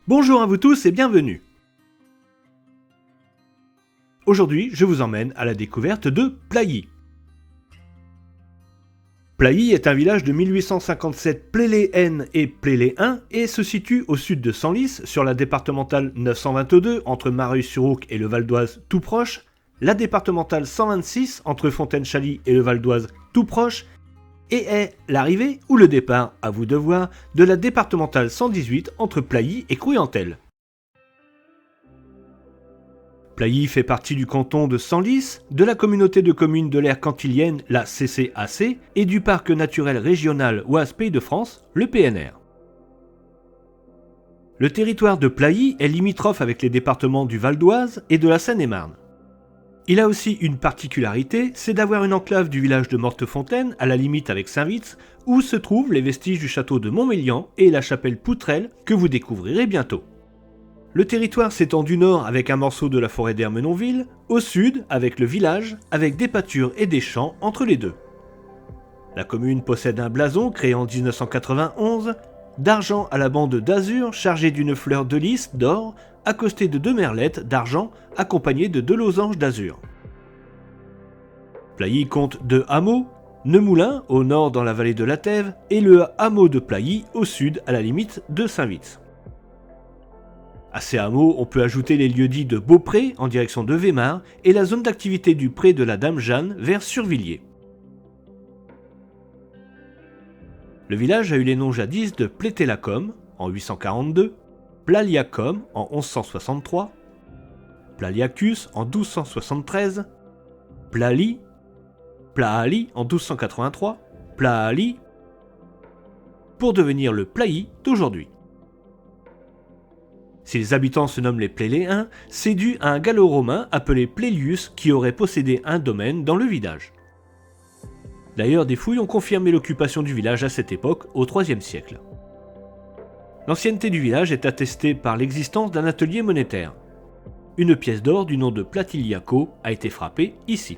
Bonjour à vous tous et bienvenue. Aujourd'hui, je vous emmène à la découverte de Plailly. Plailly est un village de 1857 Plélé-N et Plélé-1 et se situe au sud de Senlis, sur la départementale 922 entre Mareuil-sur-Ourcq et le Val d'Oise tout proche, la départementale 126 entre Fontaine-Chaly et le Val d'Oise tout proche, et est l'arrivée ou le départ, à vous de voir, de la départementale 118 entre Plailly et Crouyantel. Plailly fait partie du canton de Senlis, de la communauté de communes de l'aire cantilienne, la CCAC, et du parc naturel régional Oise Pays de France, le PNR. Le territoire de Plailly est limitrophe avec les départements du Val d'Oise et de la Seine-et-Marne. Il a aussi une particularité, c'est d'avoir une enclave du village de Mortefontaine, à la limite avec Saint-Vits, où se trouvent les vestiges du château de Montmélian et la chapelle Poutrelle, que vous découvrirez bientôt. Le territoire s'étend du nord avec un morceau de la forêt d'Ermenonville, au sud avec le village, avec des pâtures et des champs entre les deux. La commune possède un blason créé en 1991, d'argent à la bande d'azur chargé d'une fleur de lys d'or, accostée de 2 merlettes d'argent accompagnées de 2 losanges d'azur. Plailly compte 2 hameaux, Nemoulin au nord dans la vallée de la Tève et le hameau de Plailly au sud à la limite de Saint-Vits. À ces hameaux, on peut ajouter les lieux-dits de Beaupré en direction de Weimar et la zone d'activité du pré de la Dame Jeanne vers Survilliers. Le village a eu les noms jadis de Plétélacom en 842, Plaliacum en 1163, Plaliacus en 1273, Plaly, Plaali en 1283, Plaali, pour devenir le Plailly d'aujourd'hui. Si les habitants se nomment les Pléléens, c'est dû à un gallo-romain appelé Plélius qui aurait possédé un domaine dans le village. D'ailleurs, des fouilles ont confirmé l'occupation du village à cette époque, au IIIe siècle. L'ancienneté du village est attestée par l'existence d'un atelier monétaire. Une pièce d'or du nom de Platiliaco a été frappée ici.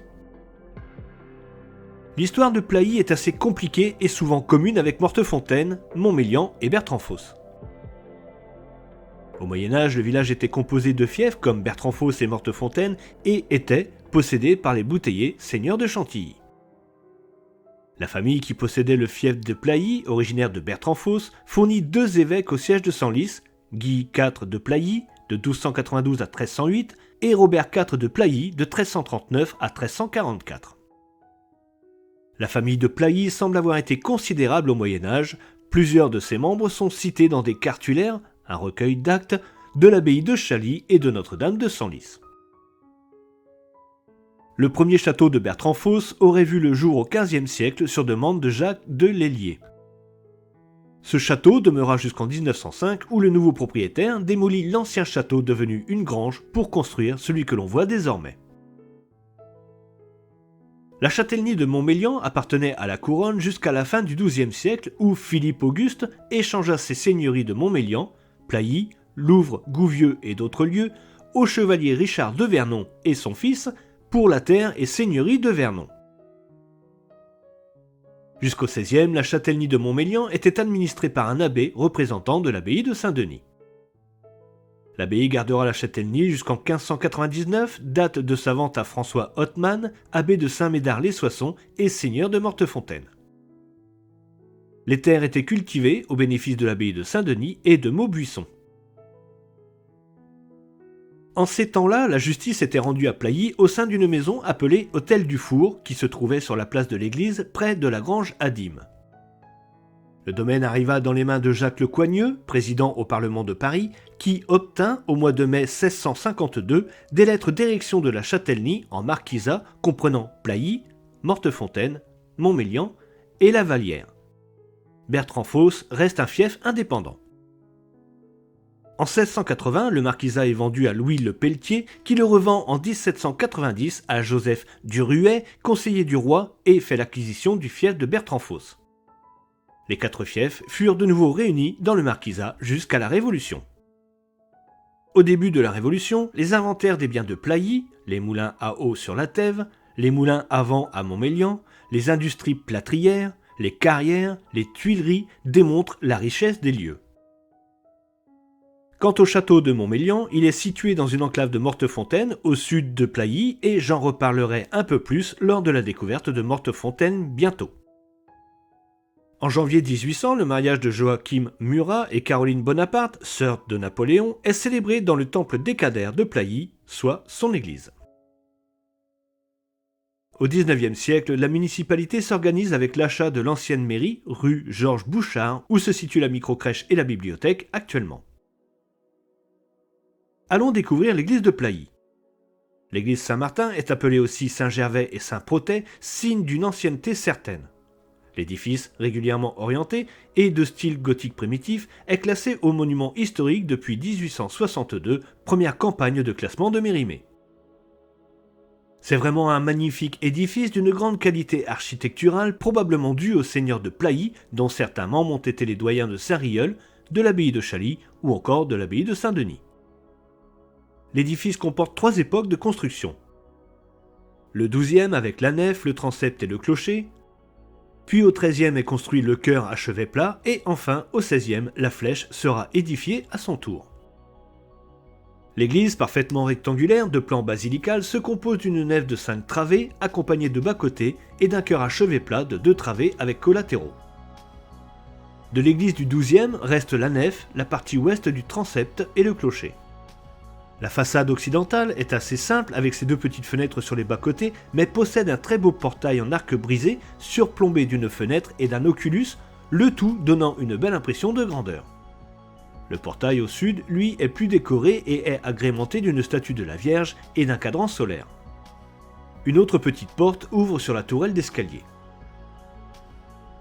L'histoire de Plailly est assez compliquée et souvent commune avec Mortefontaine, Montmélian et Bertrand-Fosse. Au Moyen-Âge, le village était composé de fiefs comme Bertrand-Fosse et Mortefontaine et était possédé par les Bouteillers, seigneurs de Chantilly. La famille qui possédait le fief de Plailly, originaire de Bertrand-Fosse, fournit 2 évêques au siège de Senlis, Guy IV de Plailly, de 1292 à 1308, et Robert IV de Plailly, de 1339 à 1344. La famille de Plailly semble avoir été considérable au Moyen-Âge. Plusieurs de ses membres sont cités dans des cartulaires, un recueil d'actes, de l'abbaye de Chaly et de Notre-Dame de Senlis. Le premier château de Bertrand-Fosse aurait vu le jour au XVe siècle sur demande de Jacques de Lellier. Ce château demeura jusqu'en 1905 où le nouveau propriétaire démolit l'ancien château devenu une grange pour construire celui que l'on voit désormais. La châtellenie de Montmélian appartenait à la couronne jusqu'à la fin du XIIe siècle où Philippe Auguste échangea ses seigneuries de Montmélian, Plailly, Louvres, Gouvieux et d'autres lieux au chevalier Richard de Vernon et son fils pour la terre et seigneurie de Vernon. Jusqu'au XVIe, la châtellenie de Montmélian était administrée par un abbé représentant de l'abbaye de Saint-Denis. L'abbaye gardera la châtellenie jusqu'en 1599, date de sa vente à François Othman, abbé de Saint-Médard-les-Soissons et seigneur de Mortefontaine. Les terres étaient cultivées au bénéfice de l'abbaye de Saint-Denis et de Maubuisson. En ces temps-là, la justice était rendue à Plailly au sein d'une maison appelée Hôtel du Four, qui se trouvait sur la place de l'église, près de la grange à Dîmes. Le domaine arriva dans les mains de Jacques Le Coigneux, président au Parlement de Paris, qui obtint, au mois de mai 1652, des lettres d'érection de la châtellenie en marquisat comprenant Plailly, Mortefontaine, Montmélian et la Vallière. Bertrand-Fosse reste un fief indépendant. En 1680, le marquisat est vendu à Louis Le Pelletier, qui le revend en 1790 à Joseph Duruet, conseiller du roi, et fait l'acquisition du fief de Bertrand-Fosse. Les 4 fiefs furent de nouveau réunis dans le marquisat jusqu'à la Révolution. Au début de la Révolution, les inventaires des biens de Plailly, les moulins à eau sur la Tève, les moulins à vent à Montmélian, les industries plâtrières, les carrières, les tuileries démontrent la richesse des lieux. Quant au château de Montmélian, il est situé dans une enclave de Mortefontaine, au sud de Plailly, et j'en reparlerai un peu plus lors de la découverte de Mortefontaine bientôt. En janvier 1800, le mariage de Joachim Murat et Caroline Bonaparte, sœur de Napoléon, est célébré dans le temple Décadaire de Plailly, soit son église. Au XIXe siècle, la municipalité s'organise avec l'achat de l'ancienne mairie, rue Georges Bouchard, où se situe la microcrèche et la bibliothèque actuellement. Allons découvrir l'église de Plailly. L'église Saint-Martin est appelée aussi Saint-Gervais et Saint-Protais, signe d'une ancienneté certaine. L'édifice, régulièrement orienté et de style gothique primitif, est classé au monument historique depuis 1862, première campagne de classement de Mérimée. C'est vraiment un magnifique édifice d'une grande qualité architecturale, probablement dû aux seigneurs de Plailly, dont certains membres ont été les doyens de Saint-Rieul, de l'abbaye de Chaly ou encore de l'abbaye de Saint-Denis. L'édifice comporte 3 époques de construction. Le 12e avec la nef, le transept et le clocher, puis au 13e est construit le chœur à chevet plat, et enfin au 16e, la flèche sera édifiée à son tour. L'église, parfaitement rectangulaire, de plan basilical, se compose d'une nef de 5 travées, accompagnée de bas-côtés, et d'un chœur à chevet plat de 2 travées avec collatéraux. De l'église du 12e reste la nef, la partie ouest du transept et le clocher. La façade occidentale est assez simple avec ses 2 petites fenêtres sur les bas-côtés, mais possède un très beau portail en arc brisé, surplombé d'une fenêtre et d'un oculus, le tout donnant une belle impression de grandeur. Le portail au sud, lui, est plus décoré et est agrémenté d'une statue de la Vierge et d'un cadran solaire. Une autre petite porte ouvre sur la tourelle d'escalier.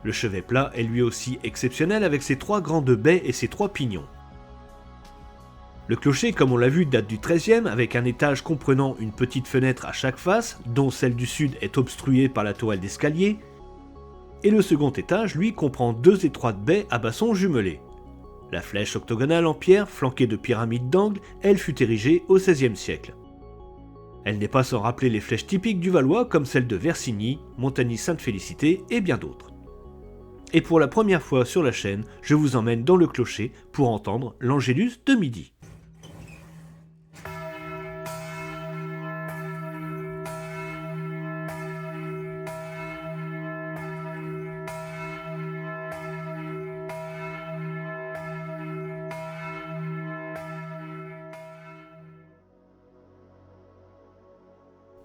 Le chevet plat est lui aussi exceptionnel avec ses 3 grandes baies et ses 3 pignons. Le clocher, comme on l'a vu, date du XIIIe, avec un étage comprenant une petite fenêtre à chaque face, dont celle du sud est obstruée par la tourelle d'escalier, et le second étage, lui, comprend 2 étroites baies à basson jumelés. La flèche octogonale en pierre, flanquée de pyramides d'angle, elle fut érigée au XVIe siècle. Elle n'est pas sans rappeler les flèches typiques du Valois, comme celles de Versigny, Montagny-Sainte-Félicité et bien d'autres. Et pour la première fois sur la chaîne, je vous emmène dans le clocher pour entendre l'Angélus de midi.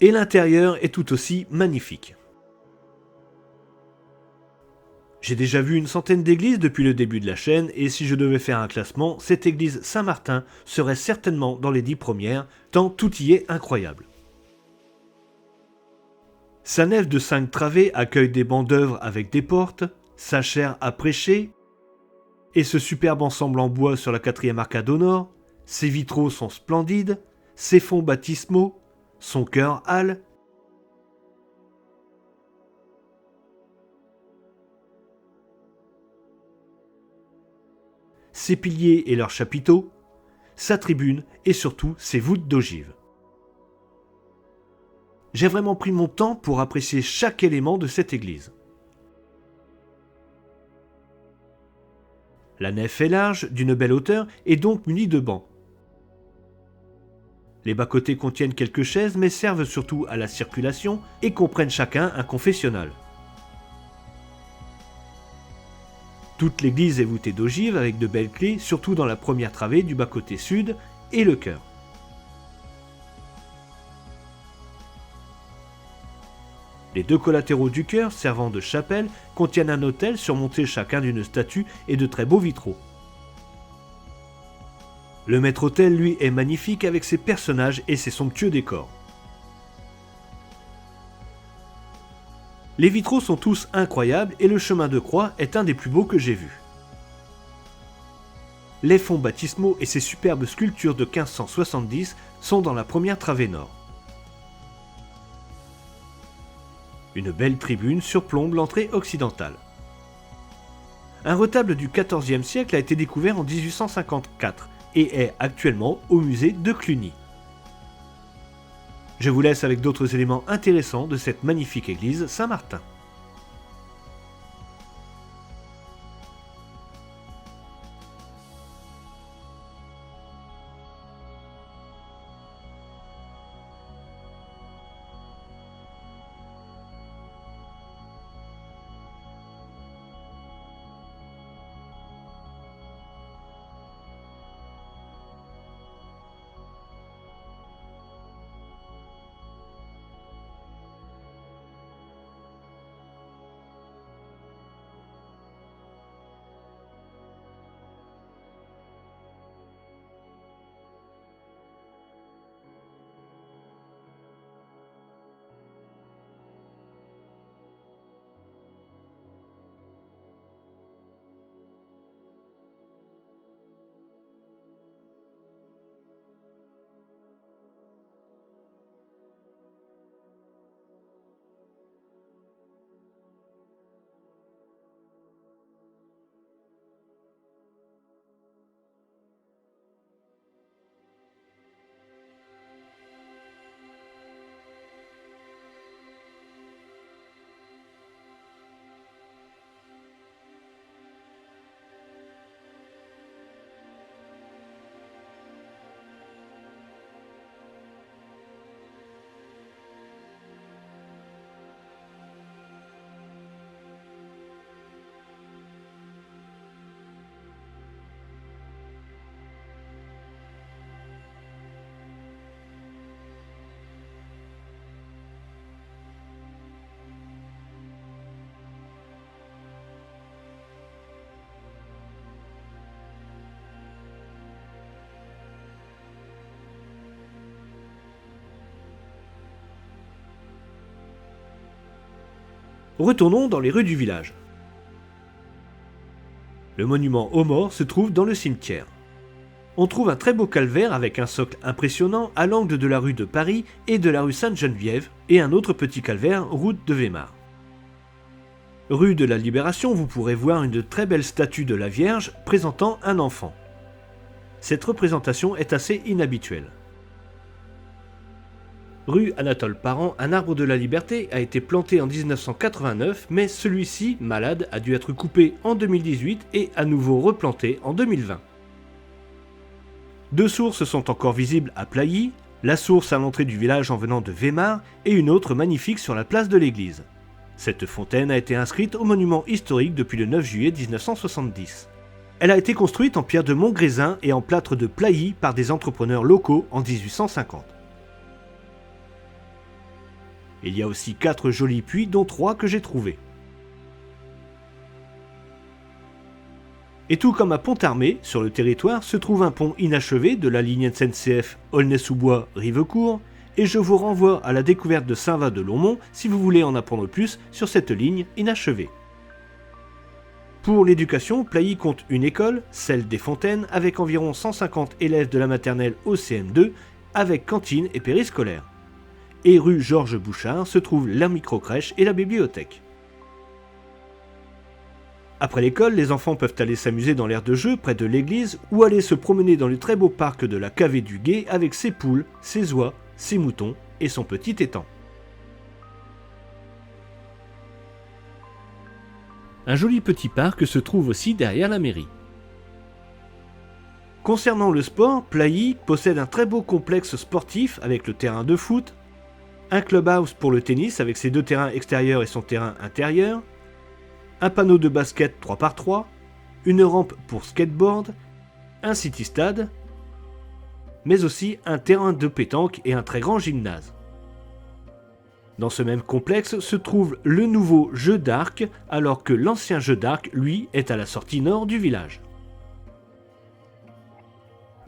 Et l'intérieur est tout aussi magnifique. J'ai déjà vu une centaine d'églises depuis le début de la chaîne, et si je devais faire un classement, cette église Saint-Martin serait certainement dans les 10 premières, tant tout y est incroyable. Sa nef de 5 travées accueille des bancs d'œuvre avec des portes, sa chaire à prêcher, et ce superbe ensemble en bois sur la 4e arcade au nord, ses vitraux sont splendides, ses fonds baptismaux, son chœur halle. Ses piliers et leurs chapiteaux, sa tribune et surtout ses voûtes d'ogive. J'ai vraiment pris mon temps pour apprécier chaque élément de cette église. La nef est large, d'une belle hauteur et donc munie de bancs. Les bas-côtés contiennent quelques chaises mais servent surtout à la circulation et comprennent chacun un confessionnal. Toute l'église est voûtée d'ogives avec de belles clés, surtout dans la première travée du bas-côté sud et le chœur. Les 2 collatéraux du chœur, servant de chapelle, contiennent un autel surmonté chacun d'une statue et de très beaux vitraux. Le maître-autel, lui, est magnifique avec ses personnages et ses somptueux décors. Les vitraux sont tous incroyables et le chemin de croix est un des plus beaux que j'ai vus. Les fonds baptismaux et ses superbes sculptures de 1570 sont dans la première travée nord. Une belle tribune surplombe l'entrée occidentale. Un retable du XIVe siècle a été découvert en 1854 et est actuellement au musée de Cluny. Je vous laisse avec d'autres éléments intéressants de cette magnifique église Saint-Martin. Retournons dans les rues du village. Le monument aux morts se trouve dans le cimetière. On trouve un très beau calvaire avec un socle impressionnant à l'angle de la rue de Paris et de la rue Sainte-Geneviève et un autre petit calvaire route de Weimar. Rue de la Libération, vous pourrez voir une très belle statue de la Vierge présentant un enfant. Cette représentation est assez inhabituelle. Rue Anatole Parent, un arbre de la Liberté a été planté en 1989, mais celui-ci, malade, a dû être coupé en 2018 et à nouveau replanté en 2020. Deux sources sont encore visibles à Plailly, la source à l'entrée du village en venant de Weimar et une autre magnifique sur la place de l'église. Cette fontaine a été inscrite au monument historique depuis le 9 juillet 1970. Elle a été construite en pierre de Montgrésin et en plâtre de Plailly par des entrepreneurs locaux en 1850. Il y a aussi 4 jolis puits, dont 3 que j'ai trouvés. Et tout comme à Pont-Armé, sur le territoire, se trouve un pont inachevé de la ligne SNCF Aulnay-sous-Bois-Rivecourt, et je vous renvoie à la découverte de Saint-Va-de-Longmont si vous voulez en apprendre plus sur cette ligne inachevée. Pour l'éducation, Plailly compte une école, celle des Fontaines, avec environ 150 élèves de la maternelle au CM2, avec cantine et périscolaire. Et rue Georges Bouchard se trouve la microcrèche et la bibliothèque. Après l'école, les enfants peuvent aller s'amuser dans l'aire de jeu près de l'église ou aller se promener dans le très beau parc de la Cavée du Gué avec ses poules, ses oies, ses moutons et son petit étang. Un joli petit parc se trouve aussi derrière la mairie. Concernant le sport, Plailly possède un très beau complexe sportif avec le terrain de foot, un clubhouse pour le tennis avec ses 2 terrains extérieurs et son terrain intérieur, un panneau de basket 3x3, une rampe pour skateboard, un city-stade, mais aussi un terrain de pétanque et un très grand gymnase. Dans ce même complexe se trouve le nouveau jeu d'arc, alors que l'ancien jeu d'arc, lui, est à la sortie nord du village.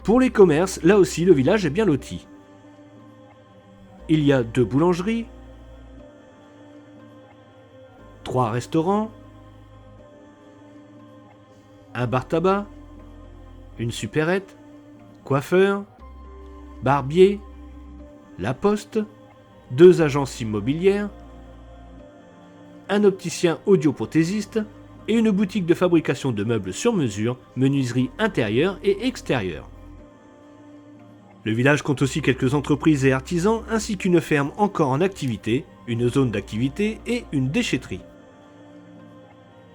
Pour les commerces, là aussi le village est bien loti. Il y a 2 boulangeries, 3 restaurants, un bar-tabac, une supérette, coiffeur, barbier, la poste, 2 agences immobilières, un opticien audioprothésiste et une boutique de fabrication de meubles sur mesure, menuiserie intérieure et extérieure. Le village compte aussi quelques entreprises et artisans ainsi qu'une ferme encore en activité, une zone d'activité et une déchetterie.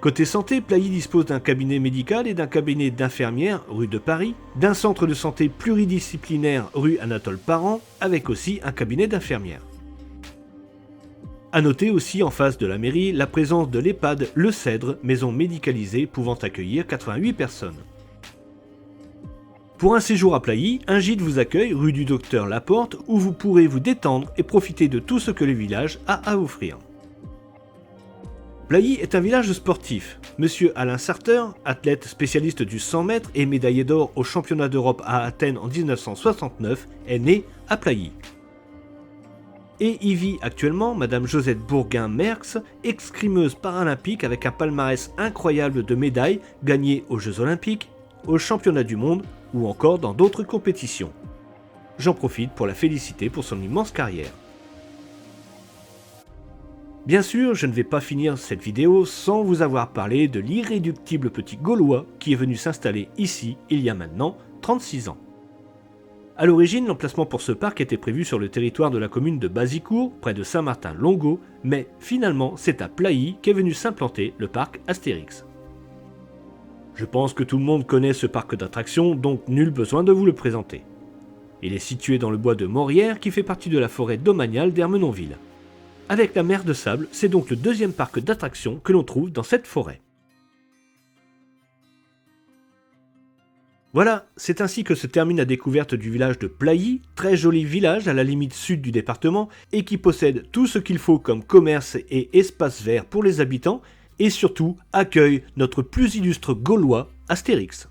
Côté santé, Plailly dispose d'un cabinet médical et d'un cabinet d'infirmière rue de Paris, d'un centre de santé pluridisciplinaire rue Anatole Parent, avec aussi un cabinet d'infirmière. A noter aussi en face de la mairie la présence de l'EHPAD Le Cèdre, maison médicalisée pouvant accueillir 88 personnes. Pour un séjour à Plailly, un gîte vous accueille rue du Docteur Laporte où vous pourrez vous détendre et profiter de tout ce que le village a à offrir. Plailly est un village sportif. Monsieur Alain Sarteur, athlète spécialiste du 100 mètres et médaillé d'or au championnat d'Europe à Athènes en 1969, est né à Plailly. Et y vit actuellement Madame Josette Bourguin-Merckx, escrimeuse paralympique avec un palmarès incroyable de médailles gagnées aux Jeux Olympiques, aux Championnats du Monde ou encore dans d'autres compétitions. J'en profite pour la féliciter pour son immense carrière. Bien sûr, je ne vais pas finir cette vidéo sans vous avoir parlé de l'irréductible petit Gaulois qui est venu s'installer ici il y a maintenant 36 ans. A l'origine, l'emplacement pour ce parc était prévu sur le territoire de la commune de Bazicourt, près de Saint-Martin-Longo, mais finalement c'est à Plailly qu'est venu s'implanter le parc Astérix. Je pense que tout le monde connaît ce parc d'attractions, donc nul besoin de vous le présenter. Il est situé dans le bois de Morières qui fait partie de la forêt domaniale d'Ermenonville. Avec la mer de sable, c'est donc le 2e parc d'attractions que l'on trouve dans cette forêt. Voilà, c'est ainsi que se termine la découverte du village de Plailly, très joli village à la limite sud du département et qui possède tout ce qu'il faut comme commerce et espace vert pour les habitants et surtout accueille notre plus illustre Gaulois, Astérix.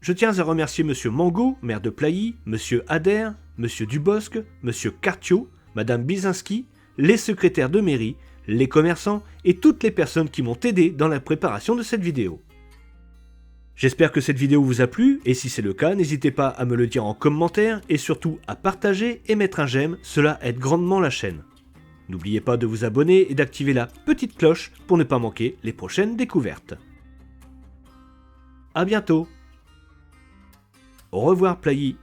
Je tiens à remercier Monsieur Mangot, maire de Plailly, Monsieur Adair, Monsieur Dubosc, Monsieur Cartiot, Madame Bizinski, les secrétaires de mairie, les commerçants et toutes les personnes qui m'ont aidé dans la préparation de cette vidéo. J'espère que cette vidéo vous a plu, et si c'est le cas, n'hésitez pas à me le dire en commentaire et surtout à partager et mettre un j'aime, cela aide grandement la chaîne. N'oubliez pas de vous abonner et d'activer la petite cloche pour ne pas manquer les prochaines découvertes. A bientôt. Au revoir Plailly.